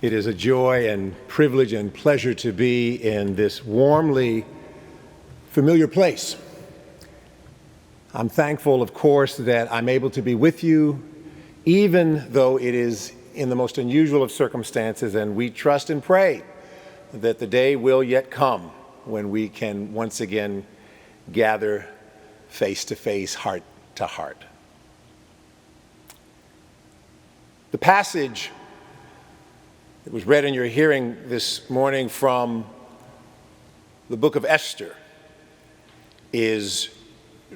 It is a joy and privilege and pleasure to be in this warmly familiar place. I'm thankful, of course, that I'm able to be with you, even though it is in the most unusual of circumstances, and we trust and pray that the day will yet come when we can once again gather face to face, heart to heart. The passage that was read in your hearing this morning from the book of Esther is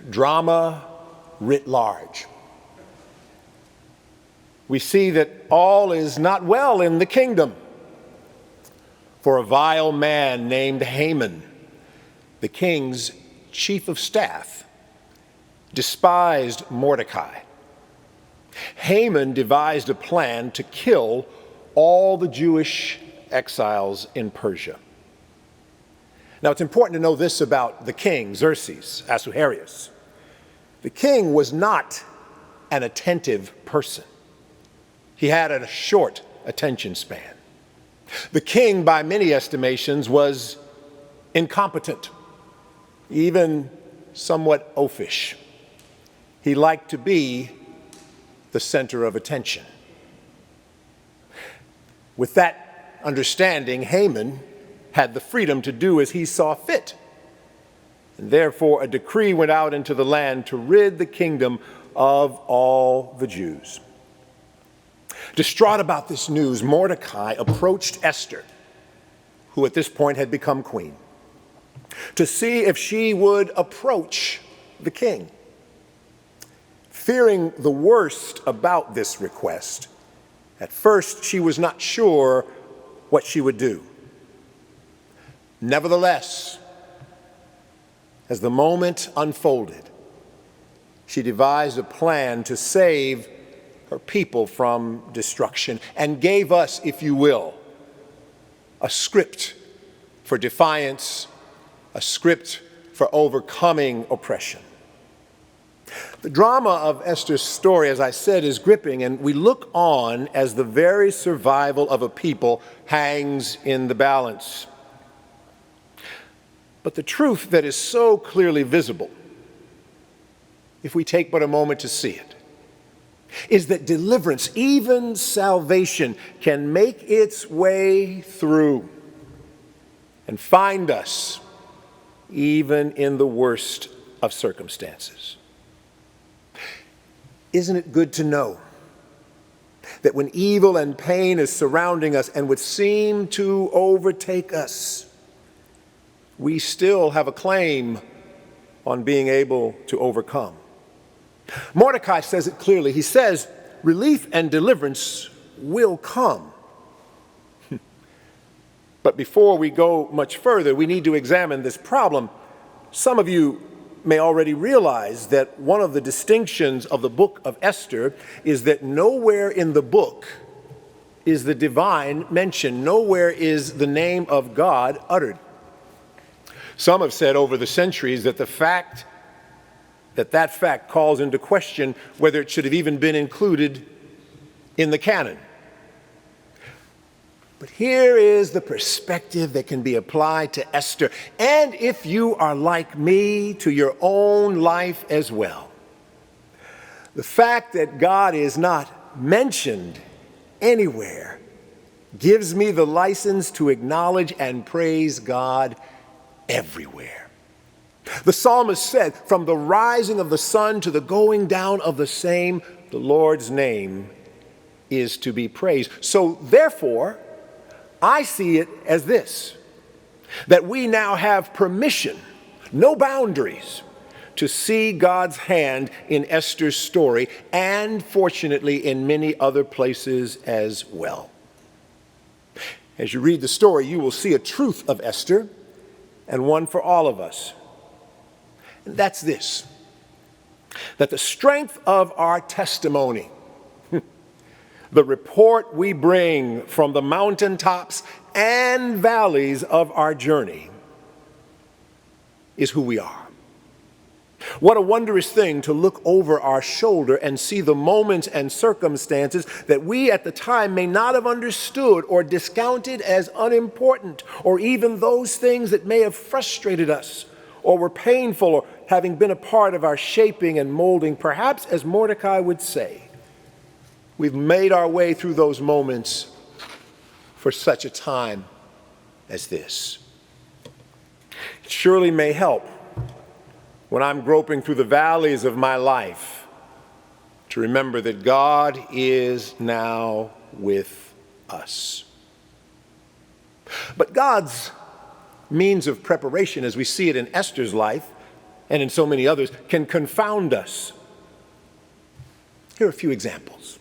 drama writ large. We see that all is not well in the kingdom, for a vile man named Haman, the king's chief of staff, despised Mordecai. Haman devised a plan to kill all the Jewish exiles in Persia. Now, it's important to know this about the king, Xerxes, Ahasuerus. The king was not an attentive person. He had a short attention span. The king, by many estimations, was incompetent, even somewhat oafish. He liked to be the center of attention. With that understanding, Haman had the freedom to do as he saw fit. And therefore, a decree went out into the land to rid the kingdom of all the Jews. Distraught about this news, Mordecai approached Esther, who at this point had become queen, to see if she would approach the king. Fearing the worst about this request, at first she was not sure what she would do. Nevertheless, as the moment unfolded, she devised a plan to save her people from destruction and gave us, if you will, a script for defiance, a script for overcoming oppression. The drama of Esther's story, as I said, is gripping, and we look on as the very survival of a people hangs in the balance. But the truth that is so clearly visible, if we take but a moment to see it, is that deliverance, even salvation, can make its way through and find us even in the worst of circumstances. Isn't it good to know that when evil and pain is surrounding us and would seem to overtake us, we still have a claim on being able to overcome? Mordecai says it clearly. He says, relief and deliverance will come. But before we go much further, we need to examine this problem. Some of you may already realize that one of the distinctions of the book of Esther is that nowhere in the book is the divine mentioned. Nowhere is the name of God uttered. Some have said over the centuries that that fact calls into question whether it should have even been included in the canon. But here is the perspective that can be applied to Esther, and if you are like me, to your own life as well. The fact that God is not mentioned anywhere gives me the license to acknowledge and praise God everywhere. The psalmist said, from the rising of the sun to the going down of the same, the Lord's name is to be praised. So therefore, I see it as this, that we now have permission, no boundaries, to see God's hand in Esther's story, and fortunately in many other places as well. As you read the story, you will see a truth of Esther, and one for all of us. And that's this, that the strength of our testimony, the report we bring from the mountaintops and valleys of our journey, is who we are. What a wondrous thing to look over our shoulder and see the moments and circumstances that we at the time may not have understood or discounted as unimportant, or even those things that may have frustrated us or were painful or having been a part of our shaping and molding. Perhaps, as Mordecai would say, we've made our way through those moments for such a time as this. It surely may help when I'm groping through the valleys of my life to remember that God is now with us. But God's means of preparation, as we see it in Esther's life and in so many others, can confound us. Here are a few examples.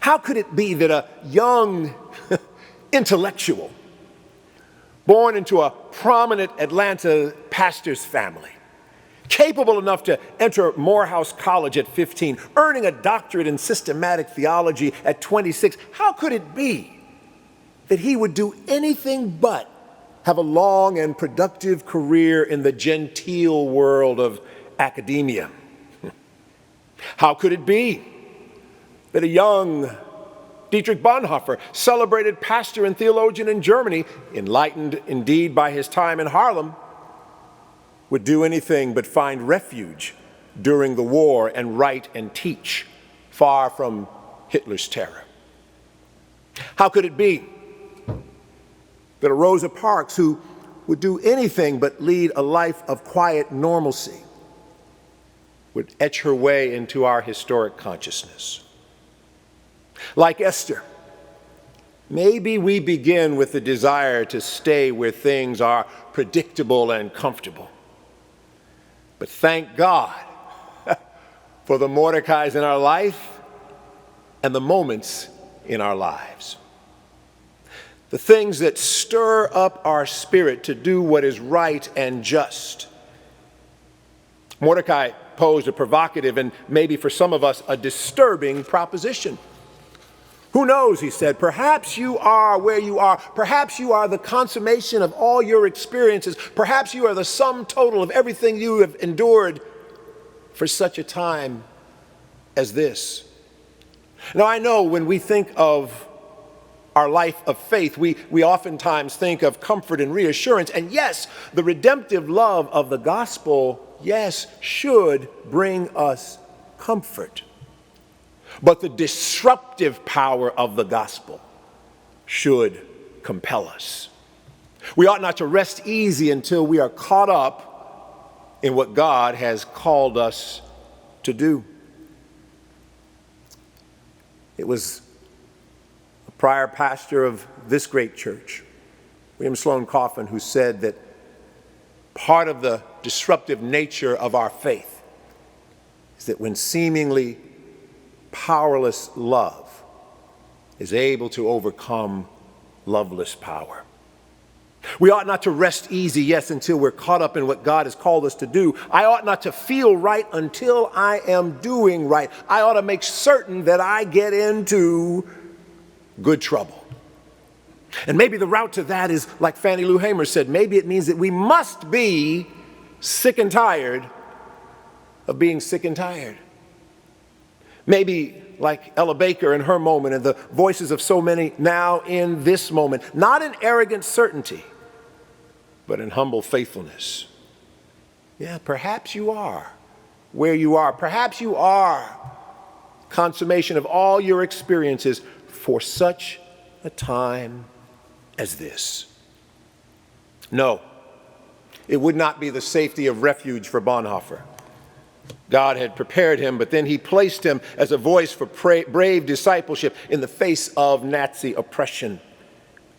How could it be that a young intellectual born into a prominent Atlanta pastor's family, capable enough to enter Morehouse College at 15, earning a doctorate in systematic theology at 26, how could it be that he would do anything but have a long and productive career in the genteel world of academia? How could it be that a young Dietrich Bonhoeffer, celebrated pastor and theologian in Germany, enlightened indeed by his time in Harlem, would do anything but find refuge during the war and write and teach far from Hitler's terror? How could it be that a Rosa Parks, who would do anything but lead a life of quiet normalcy, would etch her way into our historic consciousness? Like Esther, maybe we begin with the desire to stay where things are predictable and comfortable. But thank God for the Mordecais in our life and the moments in our lives. The things that stir up our spirit to do what is right and just. Mordecai posed a provocative and maybe for some of us a disturbing proposition. Who knows, he said, perhaps you are where you are. Perhaps you are the consummation of all your experiences. Perhaps you are the sum total of everything you have endured for such a time as this. Now, I know when we think of our life of faith, we oftentimes think of comfort and reassurance. And yes, the redemptive love of the gospel, yes, should bring us comfort. But the disruptive power of the gospel should compel us. We ought not to rest easy until we are caught up in what God has called us to do. It was a prior pastor of this great church, William Sloane Coffin, who said that part of the disruptive nature of our faith is that when seemingly powerless love is able to overcome loveless power. We ought not to rest easy, yes, until we're caught up in what God has called us to do. I ought not to feel right until I am doing right. I ought to make certain that I get into good trouble. And maybe the route to that is, like Fannie Lou Hamer said, maybe it means that we must be sick and tired of being sick and tired. Maybe like Ella Baker in her moment and the voices of so many now in this moment, not in arrogant certainty, but in humble faithfulness. Yeah, perhaps you are where you are. Perhaps you are consummation of all your experiences for such a time as this. No, it would not be the safety of refuge for Bonhoeffer. God had prepared him, but then he placed him as a voice for brave discipleship in the face of Nazi oppression.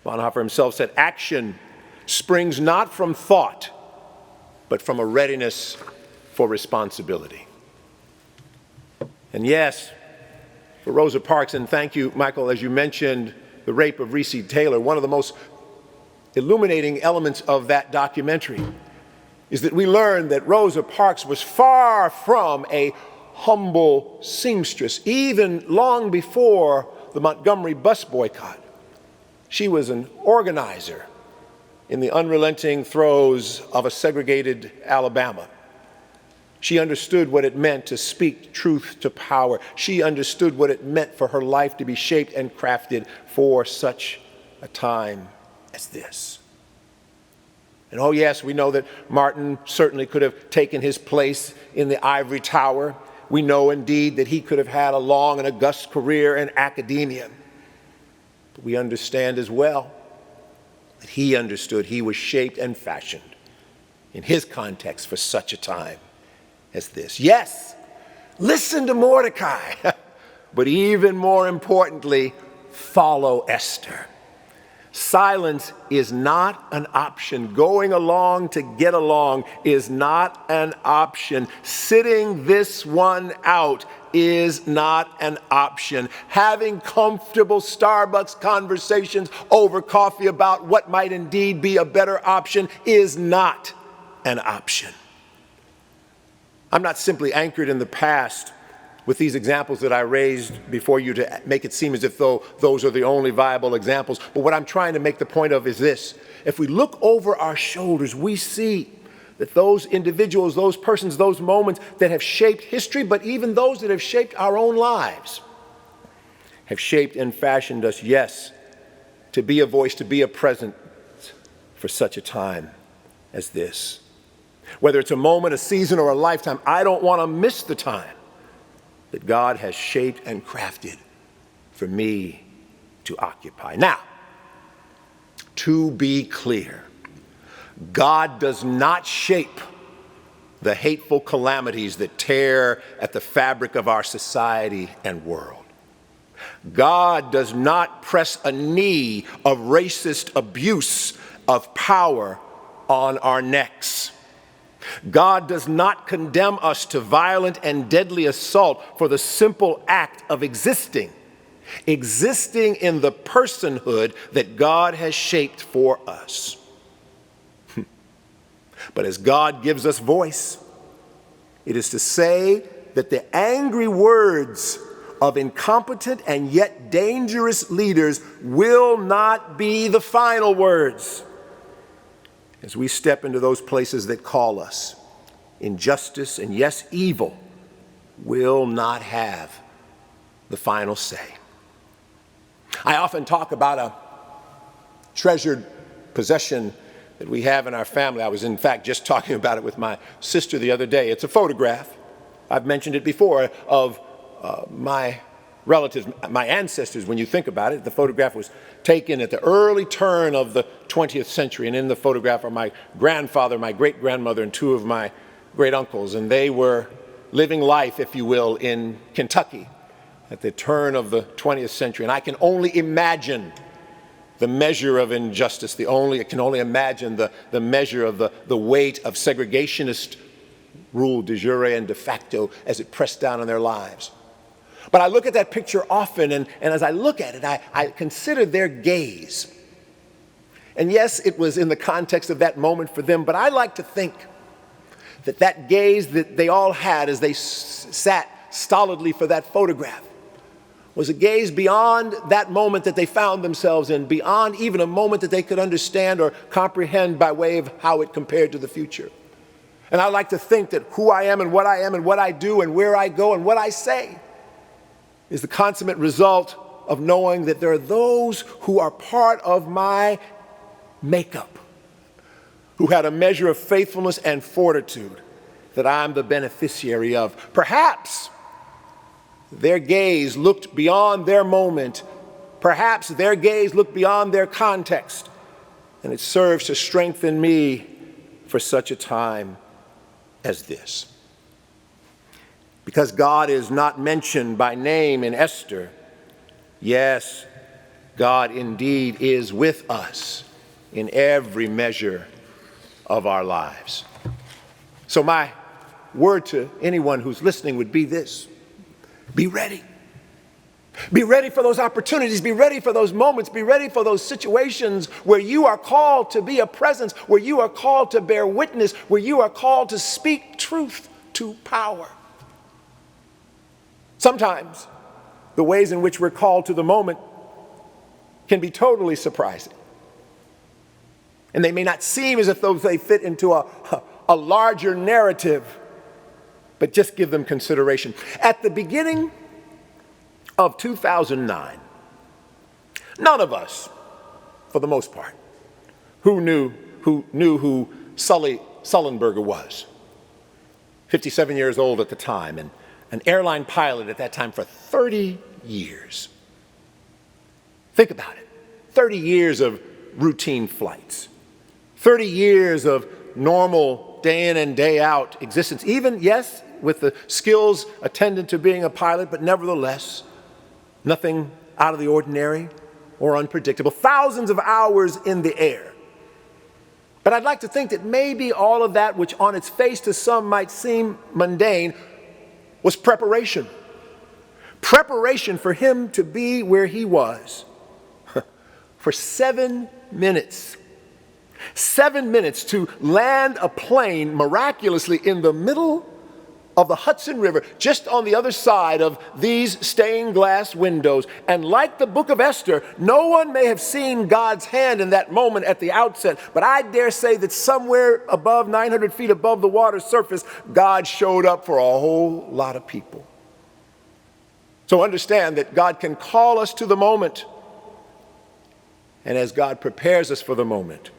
Bonhoeffer himself said, action springs not from thought, but from a readiness for responsibility. And yes, for Rosa Parks, and thank you, Michael, as you mentioned the rape of Riverside Taylor, one of the most illuminating elements of that documentary is that we learned that Rosa Parks was far from a humble seamstress, even long before the Montgomery bus boycott. She was an organizer in the unrelenting throes of a segregated Alabama. She understood what it meant to speak truth to power. She understood what it meant for her life to be shaped and crafted for such a time as this. And oh yes, we know that Martin certainly could have taken his place in the ivory tower. We know indeed that he could have had a long and august career in academia. But we understand as well that he understood he was shaped and fashioned in his context for such a time as this. Yes, listen to Mordecai, but even more importantly, follow Esther. Silence is not an option. Going along to get along is not an option. Sitting this one out is not an option. Having comfortable Starbucks conversations over coffee about what might indeed be a better option is not an option. I'm not simply anchored in the past with these examples that I raised before you to make it seem as if though those are the only viable examples. But what I'm trying to make the point of is this. If we look over our shoulders, we see that those individuals, those persons, those moments that have shaped history, but even those that have shaped our own lives, have shaped and fashioned us, yes, to be a voice, to be a presence for such a time as this. Whether it's a moment, a season, or a lifetime, I don't want to miss the time that God has shaped and crafted for me to occupy. Now, to be clear, God does not shape the hateful calamities that tear at the fabric of our society and world. God does not press a knee of racist abuse of power on our necks. God does not condemn us to violent and deadly assault for the simple act of existing in the personhood that God has shaped for us. But as God gives us voice, it is to say that the angry words of incompetent and yet dangerous leaders will not be the final words. As we step into those places that call us, injustice and yes, evil will not have the final say. I often talk about a treasured possession that we have in our family. I was in fact just talking about it with my sister the other day. It's a photograph. I've mentioned it before of my relatives, my ancestors. When you think about it, the photograph was taken at the early turn of the 20th century, and in the photograph are my grandfather, my great-grandmother, and two of my great-uncles, and they were living life, if you will, in Kentucky at the turn of the 20th century. And I can only imagine the measure of injustice, I can only imagine the measure of the weight of segregationist rule de jure and de facto as it pressed down on their lives. But I look at that picture often, and as I look at it, I consider their gaze. And yes, it was in the context of that moment for them, but I like to think that gaze that they all had as they sat stolidly for that photograph was a gaze beyond that moment that they found themselves in, beyond even a moment that they could understand or comprehend by way of how it compared to the future. And I like to think that who I am and what I do and where I go and what I say is the consummate result of knowing that there are those who are part of my makeup, who had a measure of faithfulness and fortitude that I'm the beneficiary of. Perhaps their gaze looked beyond their moment. Perhaps their gaze looked beyond their context, and it serves to strengthen me for such a time as this. Because God is not mentioned by name in Esther, yes, God indeed is with us in every measure of our lives. So my word to anyone who's listening would be this: be ready. Be ready for those opportunities. Be ready for those moments. Be ready for those situations where you are called to be a presence, where you are called to bear witness, where you are called to speak truth to power. Sometimes the ways in which we're called to the moment can be totally surprising. And they may not seem as if those they fit into a larger narrative. but just give them consideration. At the beginning of 2009, none of us, for the most part, who knew who Sully Sullenberger was. 57 years old at the time, and an airline pilot at that time for 30 years. Think about it. 30 years of routine flights. 30 years of normal day in and day out existence. Even, yes, with the skills attendant to being a pilot, but nevertheless, nothing out of the ordinary or unpredictable. Thousands of hours in the air. But I'd like to think that maybe all of that, which on its face to some might seem mundane, was preparation. Preparation for him to be where he was for 7 minutes. 7 minutes to land a plane miraculously in the middle of the Hudson River, just on the other side of these stained glass windows. And like the book of Esther, no one may have seen God's hand in that moment at the outset, but I dare say that somewhere above 900 feet above the water surface, God showed up for a whole lot of people. So understand that God can call us to the moment. And as God prepares us for the moment,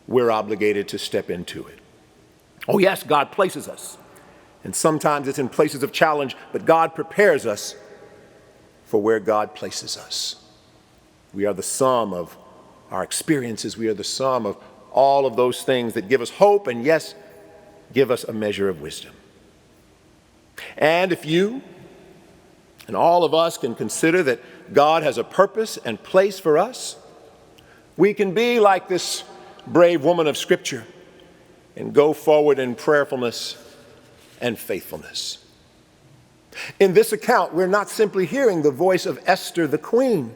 we're obligated to step into it. Oh yes, God places us. And sometimes it's in places of challenge, but God prepares us for where God places us. We are the sum of our experiences. We are the sum of all of those things that give us hope and, yes, give us a measure of wisdom. And if you and all of us can consider that God has a purpose and place for us, we can be like this brave woman of Scripture and go forward in prayerfulness and faithfulness. In this account, we're not simply hearing the voice of Esther the queen.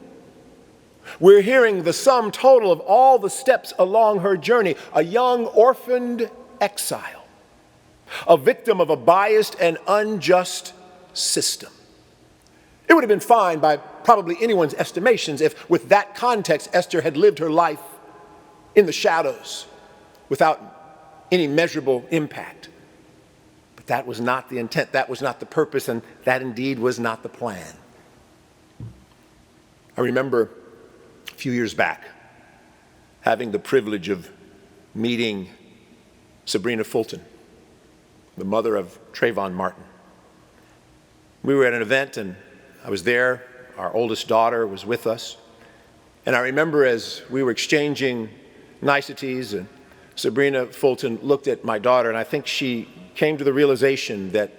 We're hearing the sum total of all the steps along her journey, a young orphaned exile, a victim of a biased and unjust system. It would have been fine by probably anyone's estimations if, with that context, Esther had lived her life in the shadows without any measurable impact. But that was not the intent, that was not the purpose, and that indeed was not the plan. I remember a few years back having the privilege of meeting Sabrina Fulton, the mother of Trayvon Martin. We were at an event and I was there. Our oldest daughter was with us. And I remember as we were exchanging niceties, and Sabrina Fulton looked at my daughter, and I think she came to the realization that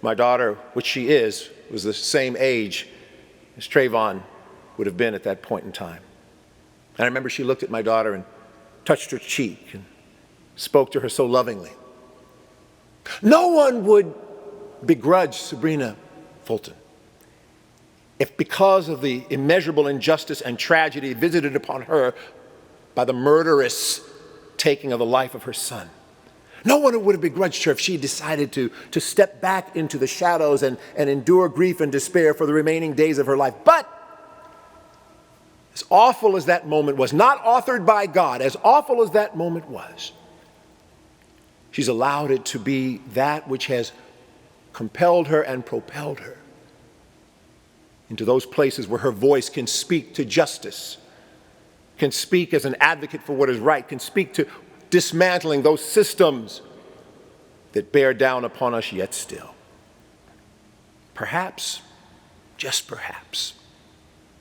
my daughter, which she is, was the same age as Trayvon would have been at that point in time. And I remember she looked at my daughter and touched her cheek and spoke to her so lovingly. No one would begrudge Sabrina Fulton if, because of the immeasurable injustice and tragedy visited upon her by the murderous taking of the life of her son, no one would have begrudged her if she decided to step back into the shadows and endure grief and despair for the remaining days of her life. But as awful as that moment was, not authored by God, as awful as that moment was, she's allowed it to be that which has compelled her and propelled her into those places where her voice can speak to justice, can speak as an advocate for what is right, can speak to dismantling those systems that bear down upon us yet still. Perhaps, just perhaps,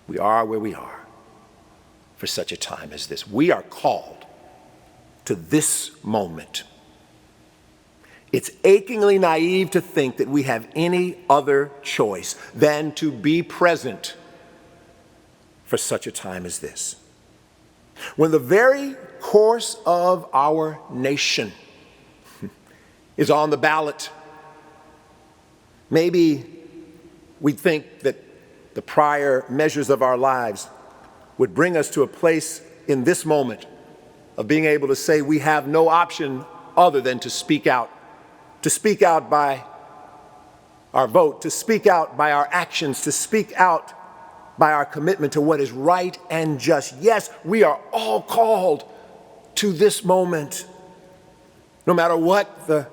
we are where we are for such a time as this. We are called to this moment. It's achingly naive to think that we have any other choice than to be present for such a time as this. When the very course of our nation is on the ballot, maybe we'd think that the prior measures of our lives would bring us to a place in this moment of being able to say we have no option other than to speak out by our vote, to speak out by our actions, to speak out by our commitment to what is right and just. Yes, we are all called to this moment. No matter what the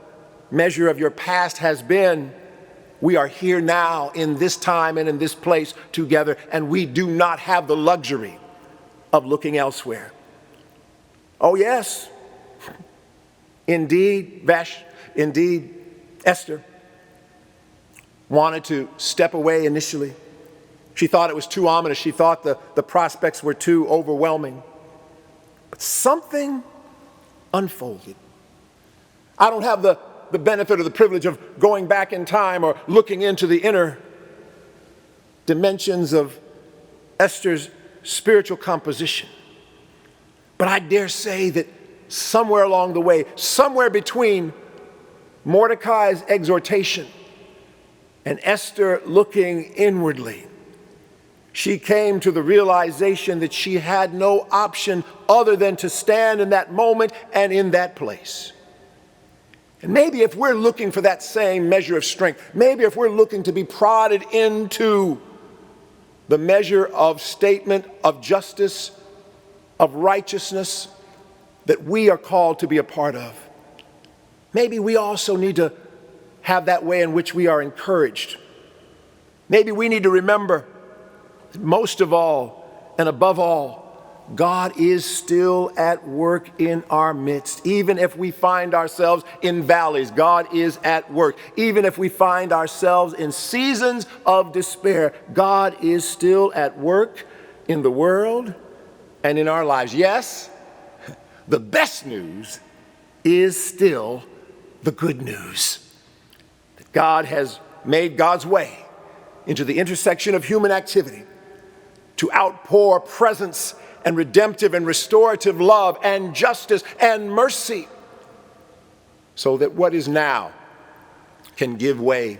measure of your past has been, we are here now in this time and in this place together, and we do not have the luxury of looking elsewhere. Oh yes, indeed, Esther wanted to step away initially. She thought it was too ominous. She thought the prospects were too overwhelming. But something unfolded. I don't have the benefit or the privilege of going back in time or looking into the inner dimensions of Esther's spiritual composition. But I dare say that somewhere along the way, somewhere between Mordecai's exhortation and Esther looking inwardly, she came to the realization that she had no option other than to stand in that moment and in that place. And maybe if we're looking for that same measure of strength, maybe if we're looking to be prodded into the measure of statement, of justice, of righteousness that we are called to be a part of, maybe we also need to have that way in which we are encouraged. Maybe we need to remember that most of all and above all, God is still at work in our midst. Even if we find ourselves in valleys, God is at work. Even if we find ourselves in seasons of despair, God is still at work in the world and in our lives. Yes, the best news is still the good news. That God has made God's way into the intersection of human activity to outpour presence and redemptive and restorative love and justice and mercy, so that what is now can give way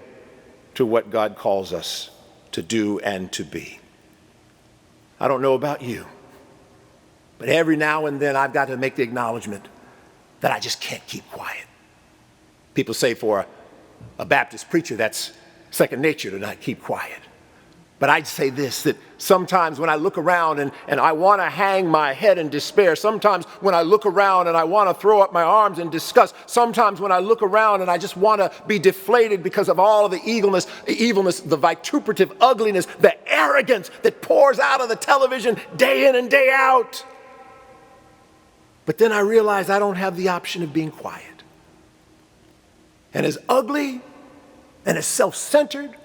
to what God calls us to do and to be. I don't know about you, but every now and then I've got to make the acknowledgement that I just can't keep quiet. People say for a Baptist preacher that's second nature to not keep quiet. But I'd say this, that sometimes when I look around and I want to hang my head in despair, sometimes when I look around and I want to throw up my arms in disgust, sometimes when I look around and I just want to be deflated because of all of the evilness, the vituperative ugliness, the arrogance that pours out of the television day in and day out. But then I realize I don't have the option of being quiet. And as ugly and as self-centered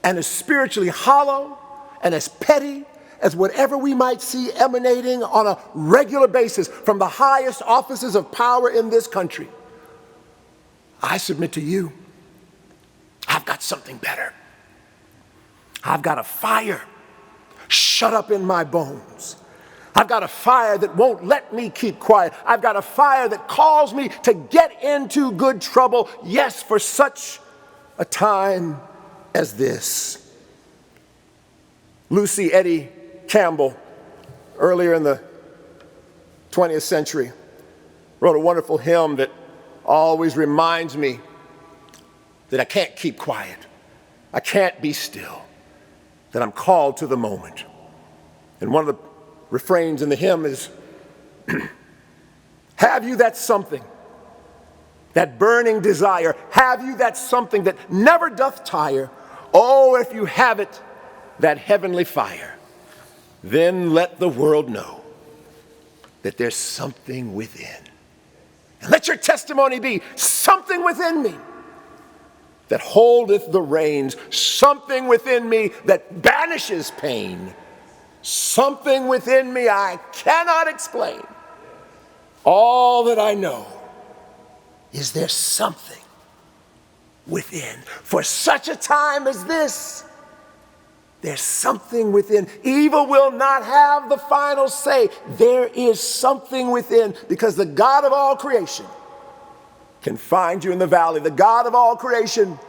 and as spiritually hollow and as petty as whatever we might see emanating on a regular basis from the highest offices of power in this country, I submit to you, I've got something better. I've got a fire shut up in my bones. I've got a fire that won't let me keep quiet. I've got a fire that calls me to get into good trouble, yes, for such a time as this. Lucy Eddy Campbell, earlier in the 20th century, wrote a wonderful hymn that always reminds me that I can't keep quiet. I can't be still, that I'm called to the moment. And one of the refrains in the hymn is, have you that something, that burning desire? Have you that something that never doth tire? Oh, if you have it, that heavenly fire, then let the world know that there's something within. And let your testimony be something within me that holdeth the reins, something within me that banishes pain, something within me I cannot explain. All that I know is there's something within. For such a time as this, there's something within. Evil will not have the final say. There is something within, because the God of all creation can find you in the valley. The God of all creation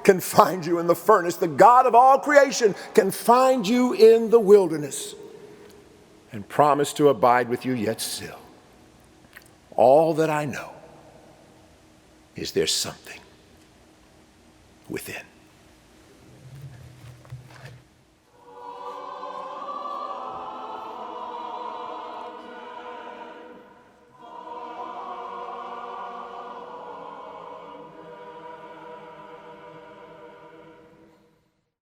can find you in the furnace. The God of all creation can find you in the wilderness and promise to abide with you yet still. All that I know is there's something within.